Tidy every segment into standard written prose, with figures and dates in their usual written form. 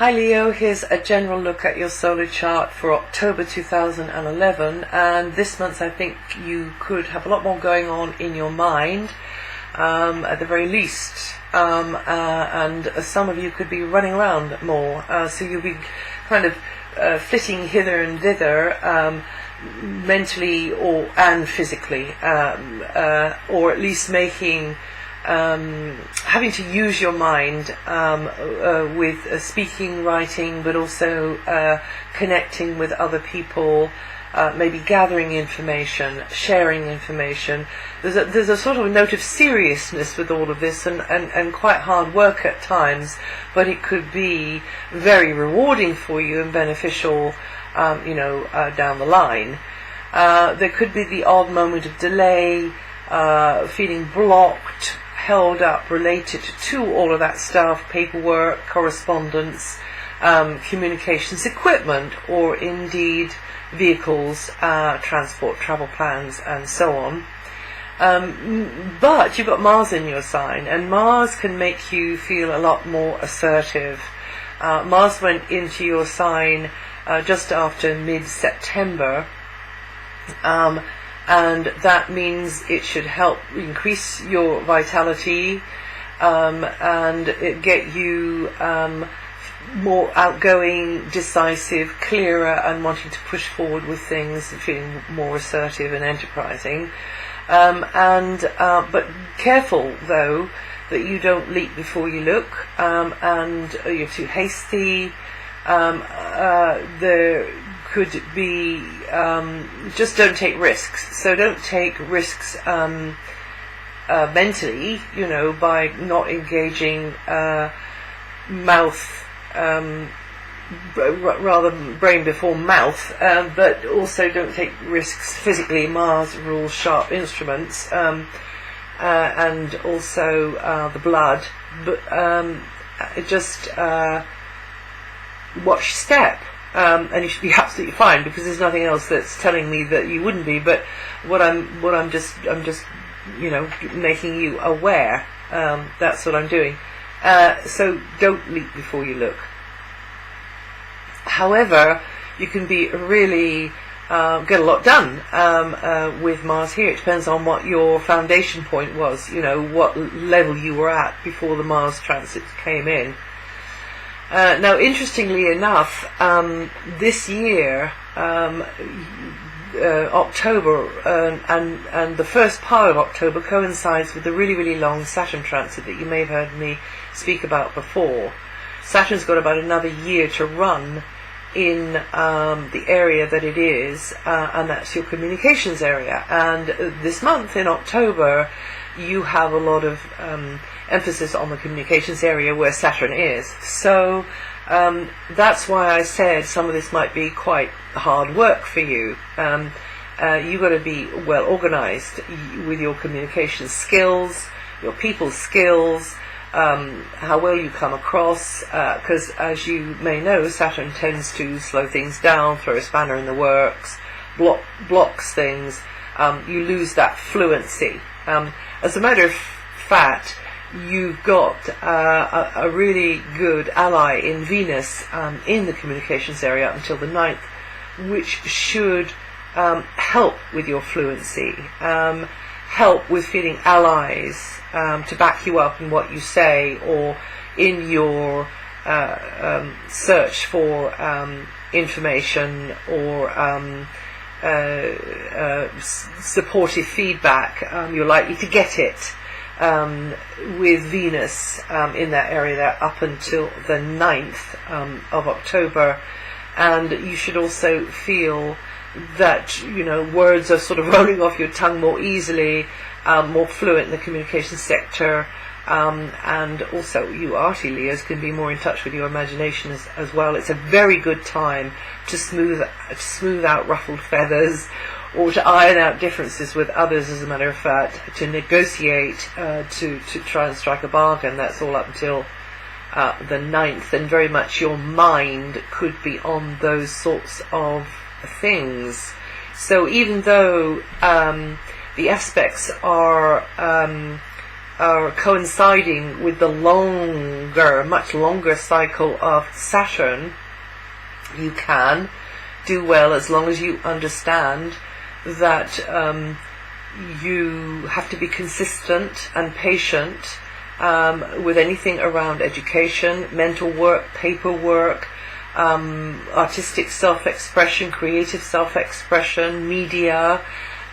Hi Leo, here's a general look at your solar chart for October 2011, and this month I think you could have a lot more going on in your mind, at the very least, and some of you could be running around more, so you'll be kind of flitting hither and thither, mentally and physically, or at least making having to use your mind with speaking, writing, but also connecting with other people, maybe gathering information, sharing information. There's a sort of note of seriousness with all of this, and quite hard work at times, but it could be very rewarding for you and beneficial, down the line. There could be the odd moment of delay, feeling blocked, held up, related to all of that stuff, paperwork, correspondence, communications equipment, or indeed vehicles, transport, travel plans, and so on. But you've got Mars in your sign, and Mars can make you feel a lot more assertive. Mars went into your sign just after mid-September, and that means it should help increase your vitality, and get you more outgoing, decisive, clearer, and wanting to push forward with things, feeling more assertive and enterprising. But careful though that you don't leap before you look, and you're too hasty. There could be, just don't take risks. So don't take risks mentally, by not engaging mouth, rather brain before mouth, but also don't take risks physically. Mars rules sharp instruments, and also the blood, but just watch your step. And you should be absolutely fine, because there's nothing else that's telling me that you wouldn't be. But I'm just making you aware. That's what I'm doing. So don't leap before you look. However, you can be really get a lot done with Mars here. It depends on what your foundation point was. What level you were at before the Mars transit came in. Now, interestingly enough, this year, October and the first part of October coincides with the really, really long Saturn transit that you may have heard me speak about before. Saturn's got about another year to run in the area that it is, and that's your communications area. And this month in October, you have a lot of emphasis on the communications area where Saturn is. So that's why I said some of this might be quite hard work for you. You've got to be well organized with your communication skills, your people skills, how well you come across, because as you may know, Saturn tends to slow things down, throw a spanner in the works, blocks things. You lose that fluency. As a matter of fact, you've got a really good ally in Venus in the communications area until the 9th, which should help with your fluency, help with feeling allies to back you up in what you say, or in your search for information, or supportive feedback. You're likely to get it with Venus in that area there up until the 9th of October. And you should also feel that words are sort of rolling off your tongue more easily, more fluent in the communication sector, and also you arty Leos can be more in touch with your imagination as well. It's a very good time to smooth out ruffled feathers, or to iron out differences with others, as a matter of fact, to negotiate, to try and strike a bargain. That's all up until the 9th, and very much your mind could be on those sorts of things. So even though the aspects are are coinciding with the much longer cycle of Saturn, you can do well as long as you understand that you have to be consistent and patient with anything around education, mental work, paperwork, artistic self-expression, creative self-expression, media,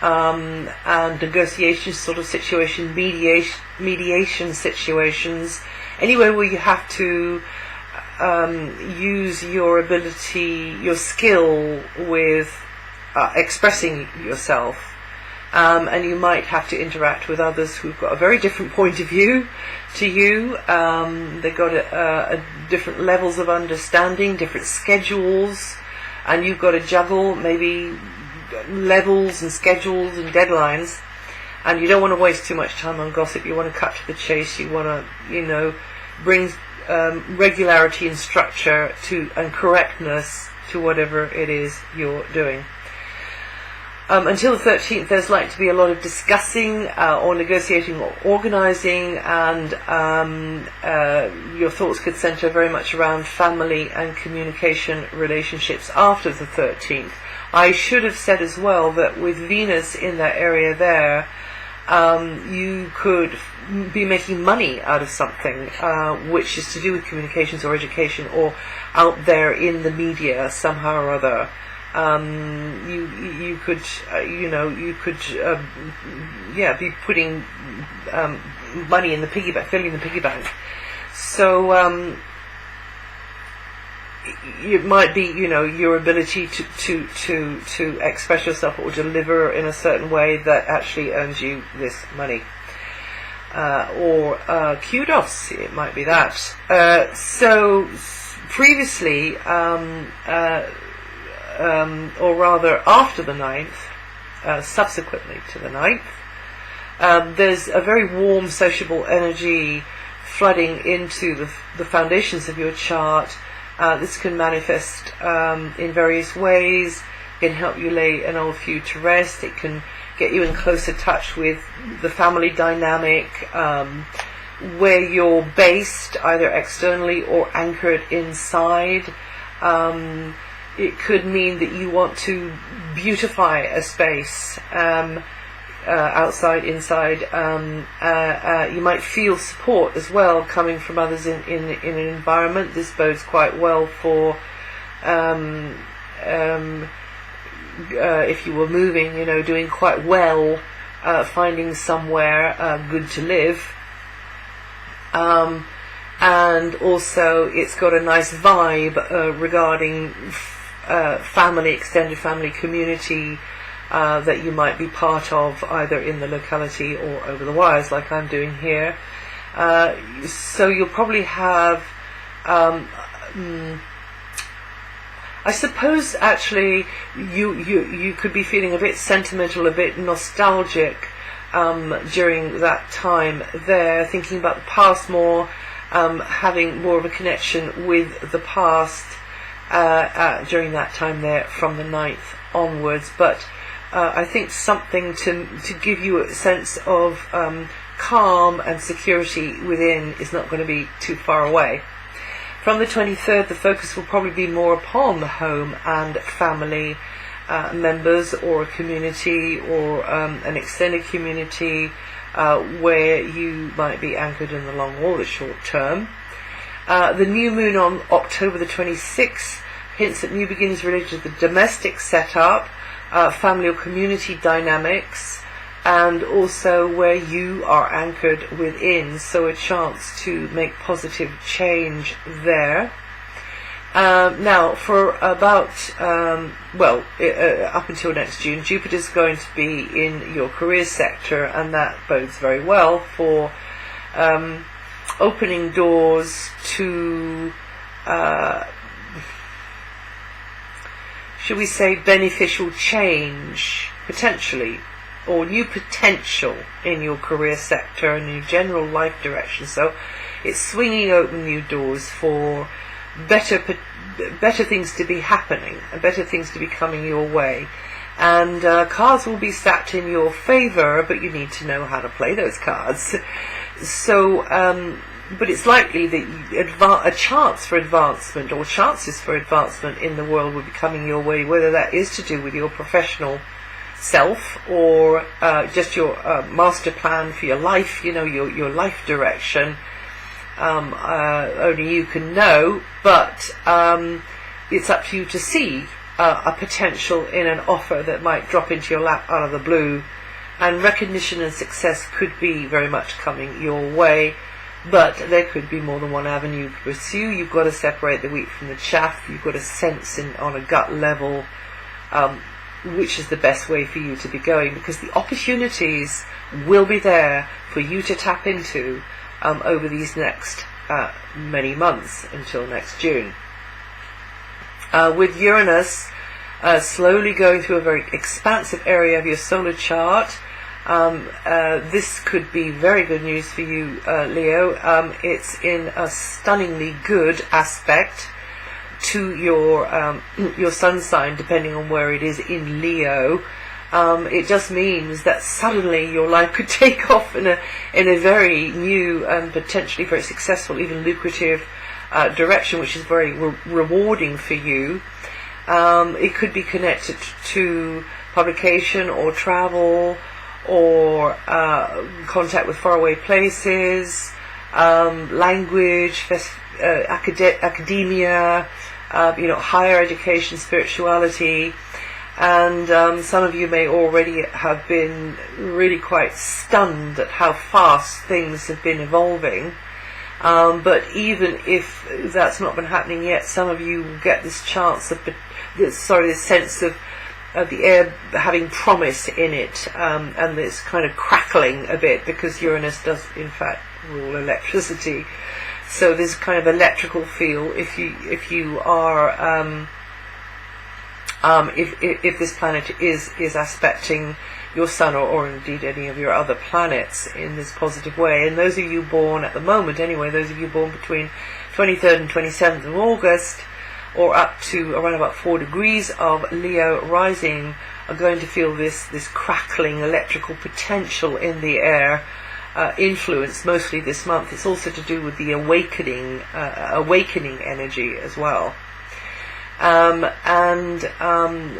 and negotiation sort of situation, mediation situations, anywhere where you have to use your ability, your skill with expressing yourself. And you might have to interact with others who've got a very different point of view to you. They've got different levels of understanding, different schedules, and you've got to juggle maybe levels and schedules and deadlines. And you don't want to waste too much time on gossip. You want to cut to the chase. You want to, bring regularity and structure and correctness to whatever it is you're doing. Until the 13th, there's likely to be a lot of discussing or negotiating or organising, and your thoughts could centre very much around family and communication relationships after the 13th. I should have said as well that with Venus in that area there, you could be making money out of something which is to do with communications or education or out there in the media somehow or other. You could be putting money in the piggy bank, filling the piggy bank. So it might be your ability to express yourself or deliver in a certain way that actually earns you this money, or kudos. It might be that. So previously. Or rather after the 9th, subsequently to the 9th, there's a very warm, sociable energy flooding into the foundations of your chart. This can manifest in various ways. It can help you lay an old feud to rest. It can get you in closer touch with the family dynamic, where you're based, either externally or anchored inside. It could mean that you want to beautify a space, outside, inside. You might feel support as well coming from others in an environment. This bodes quite well for if you were moving, doing quite well, finding somewhere good to live. And also it's got a nice vibe regarding family, extended family community that you might be part of, either in the locality or over the wires like I'm doing here. So you'll probably have I suppose actually you could be feeling a bit sentimental, a bit nostalgic during that time there, thinking about the past more, having more of a connection with the past during that time there from the 9th onwards. But I think something to give you a sense of calm and security within is not going to be too far away. From the 23rd, the focus will probably be more upon the home and family members, or a community, or an extended community where you might be anchored in the long or the short term. The new moon on October the 26th hints at new beginnings related to the domestic setup, family or community dynamics, and also where you are anchored within, so a chance to make positive change there. Now, for about, up until next June, Jupiter's going to be in your career sector, and that bodes very well for opening doors to, should we say, beneficial change, potentially, or new potential in your career sector and your general life direction. So it's swinging open new doors for better things to be happening, and better things to be coming your way. And cards will be stacked in your favour, but you need to know how to play those cards. So, but it's likely that a chance for advancement or chances for advancement in the world will be coming your way, whether that is to do with your professional self or just your master plan for your life, your life direction. Only you can know, but it's up to you to see a potential in an offer that might drop into your lap out of the blue, and recognition and success could be very much coming your way, but there could be more than one avenue to pursue. You've got to separate the wheat from the chaff. You've got to sense on a gut level which is the best way for you to be going, because the opportunities will be there for you to tap into over these next many months until next June. With Uranus slowly going through a very expansive area of your solar chart, this could be very good news for you, Leo. It's in a stunningly good aspect to your sun sign, depending on where it is in Leo. It just means that suddenly your life could take off in a very new and potentially very successful, even lucrative direction, which is very rewarding for you. It could be connected to publication or travel or contact with faraway places, language, academia, higher education, spirituality. And some of you may already have been really quite stunned at how fast things have been evolving. But even if that's not been happening yet, some of you will get this chance of, this sense of the air having promise in it, and this kind of crackling a bit, because Uranus does in fact rule electricity. So this kind of electrical feel, if you are if this planet is aspecting your sun or indeed any of your other planets in this positive way. And those of you born at the moment, anyway, those of you born between 23rd and 27th of August, or up to around about 4 degrees of Leo rising, are going to feel this crackling electrical potential in the air, influence mostly this month. It's also to do with the awakening energy as well.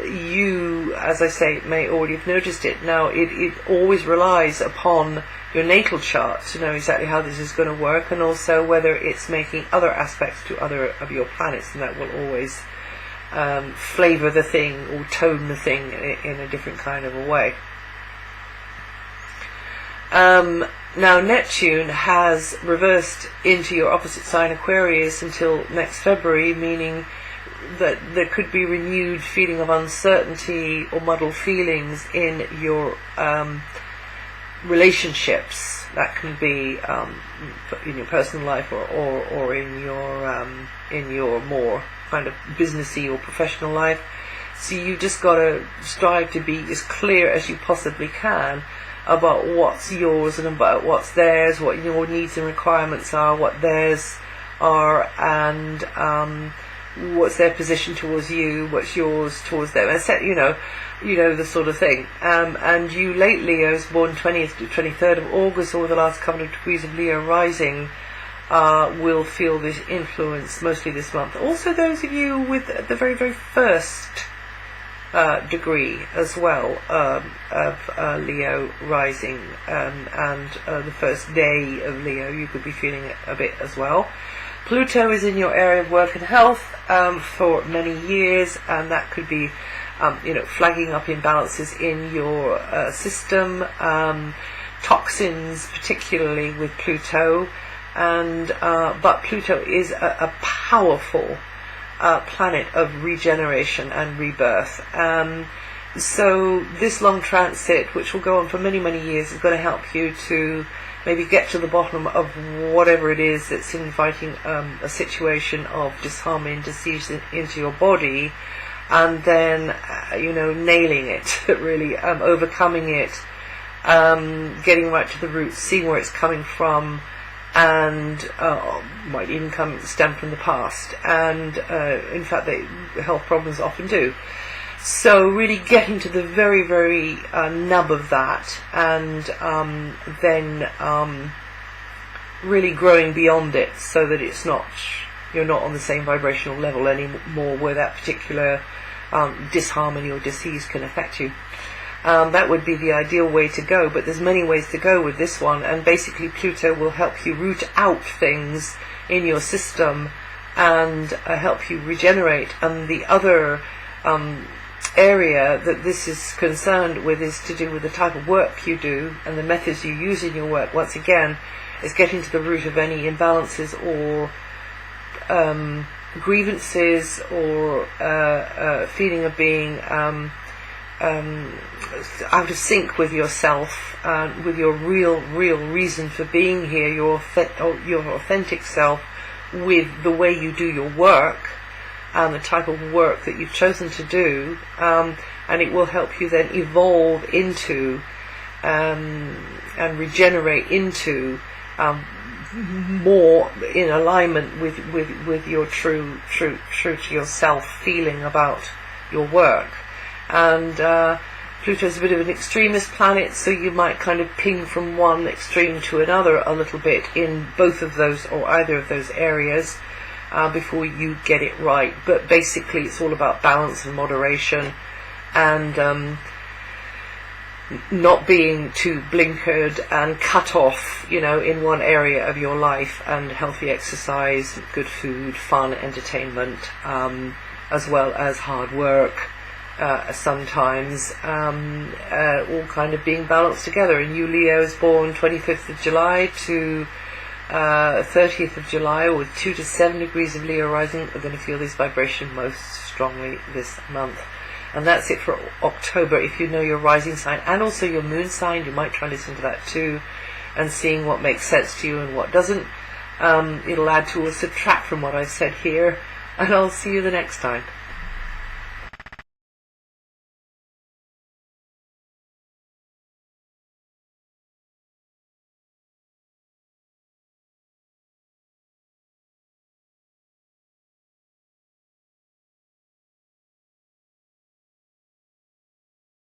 You, as I say, may already have noticed it. Now, it always relies upon your natal chart to know exactly how this is going to work, and also whether it's making other aspects to other of your planets, and that will always flavour the thing or tone the thing in a different kind of a way. Now, Neptune has reversed into your opposite sign Aquarius until next February, meaning that there could be renewed feeling of uncertainty or muddled feelings in your relationships. That can be in your personal life or in your more kind of businessy or professional life. So you just got to strive to be as clear as you possibly can about what's yours and about what's theirs, what your needs and requirements are, what theirs are, and what's their position towards you, what's yours towards them, and the sort of thing. And you late Leos, born 20th to 23rd of August, or the last couple of degrees of Leo rising, will feel this influence mostly this month. Also those of you with the very, very first degree as well of Leo rising, and the first day of Leo, you could be feeling it a bit as well. Pluto is in your area of work and health for many years, and that could be flagging up imbalances in your system, toxins particularly with Pluto, but Pluto is a powerful planet of regeneration and rebirth. So this long transit, which will go on for many, many years, is going to help you to maybe get to the bottom of whatever it is that's inviting a situation of disharmony and disease into your body, and then nailing it, really overcoming it, getting right to the roots, seeing where it's coming from, and might even stem from the past, and in fact health problems often do. So really getting to the very, very nub of that, and then really growing beyond it, so that you're not on the same vibrational level anymore where that particular disharmony or disease can affect you. That would be the ideal way to go, but there's many ways to go with this one, and basically Pluto will help you root out things in your system and help you regenerate. And the other area that this is concerned with is to do with the type of work you do and the methods you use in your work. Once again, is getting to the root of any imbalances or grievances or feeling of being out of sync with yourself, with your real reason for being here, your authentic self, with the way you do your work and the type of work that you've chosen to do, and it will help you then evolve into and regenerate into more in alignment with your true to yourself feeling about your work. And Pluto's a bit of an extremist planet, so you might kind of ping from one extreme to another a little bit in both of those or either of those areas before you get it right. But basically it's all about balance and moderation, and not being too blinkered and cut off, in one area of your life, and healthy exercise, good food, fun, entertainment, as well as hard work. Sometimes all kind of being balanced together. And you Leos born 25th of July to 30th of July, with 2 to 7 degrees of Leo rising, are going to feel this vibration most strongly this month. And that's it for October. If you know your rising sign and also your moon sign, you might try and listen to that too, and seeing what makes sense to you and what doesn't. It'll add to or subtract from what I've said here, and I'll see you the next time.